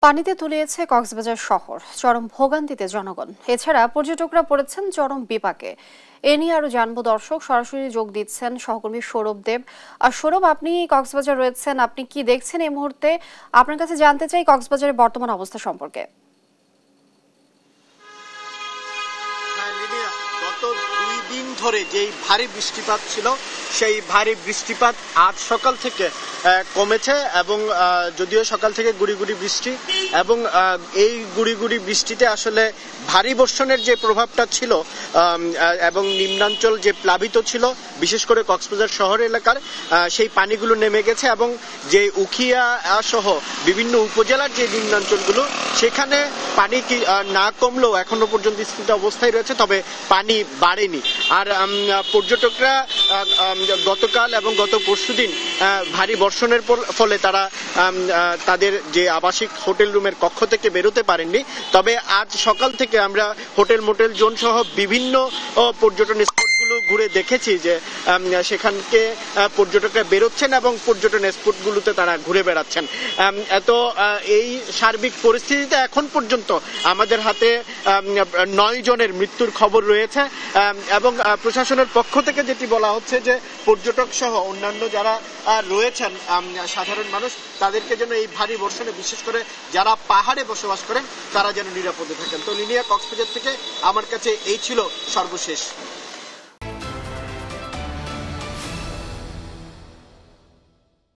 পানিতে তলিয়েছে কক্সবাজার শহর, চরম ভোগান্তিতে জনগণ। এছাড়া পর্যটকরা পড়েছেন চরম বিপাকে। এ নিয়ে আরো জানবো দর্শক। সরাসরি যোগ দিচ্ছেন সহকর্মী সৌরভ দেব। আর সৌরভ, আপনি কক্সবাজার রয়েছেন, আপনি কি দেখছেন এই মুহূর্তে? আপনার কাছে জানতে চাই কক্সবাজারের বর্তমান অবস্থা সম্পর্কে। গত 2 দিন ধরে যেই ভারী বৃষ্টিপাত ছিল, সেই ভারী বৃষ্টিপাত আজ সকাল থেকে কমেছে এবং যদিও সকাল থেকে গুড়ি গুড়ি বৃষ্টি এবং এই গুড়ি গুড়ি বৃষ্টিতে আসলে ভারী বর্ষণের যে প্রভাবটা ছিল এবং নিম্নাঞ্চল যে প্লাবিত ছিল, বিশেষ করে কক্সবাজার শহর এলাকার সেই পানিগুলো নেমে গেছে এবং যে উখিয়া সহ বিভিন্ন উপজেলার যে নিম্নাঞ্চলগুলো, সেখানে পানি না কমলেও এখনো পর্যন্ত স্থিত অবস্থায় রয়েছে, তবে পানি বাড়েনি। আর পর্যটকরা গতকাল এবং গত পরশুদিন ভারী বর্ষণের ফলে তারা তাদের যে আবাসিক হোটেল রুমের কক্ষ থেকে বেরোতে পারেননি। তবে আজ সকাল থেকে আমরা হোটেল মোটেল জোন সহ বিভিন্ন পর্যটন স্পটগুলো ঘুরে দেখেছি যে সেখানকে পর্যটকরা বেরোচ্ছেন এবং পর্যটন স্পটগুলোতে তারা ঘুরে বেড়াচ্ছেন। তো এই সার্বিক পরিস্থিতিতে এখন পর্যন্ত আমাদের হাতে 9 জনের মৃত্যুর খবর রয়েছে এবং প্রশাসনের পক্ষ থেকে যেটি বলা হচ্ছে যে পর্যটক সহ অন্যান্য যারা রয়েছেন সাধারণ মানুষ, তাদেরকে যেন এই ভারী বর্ষণে, বিশেষ করে যারা পাহাড়ে বসবাস করেন, তারা যেন নিরাপদে থাকেন। তো লিনিয়া, কক্সবাজার থেকে আমার কাছে এই ছিল সর্বশেষ।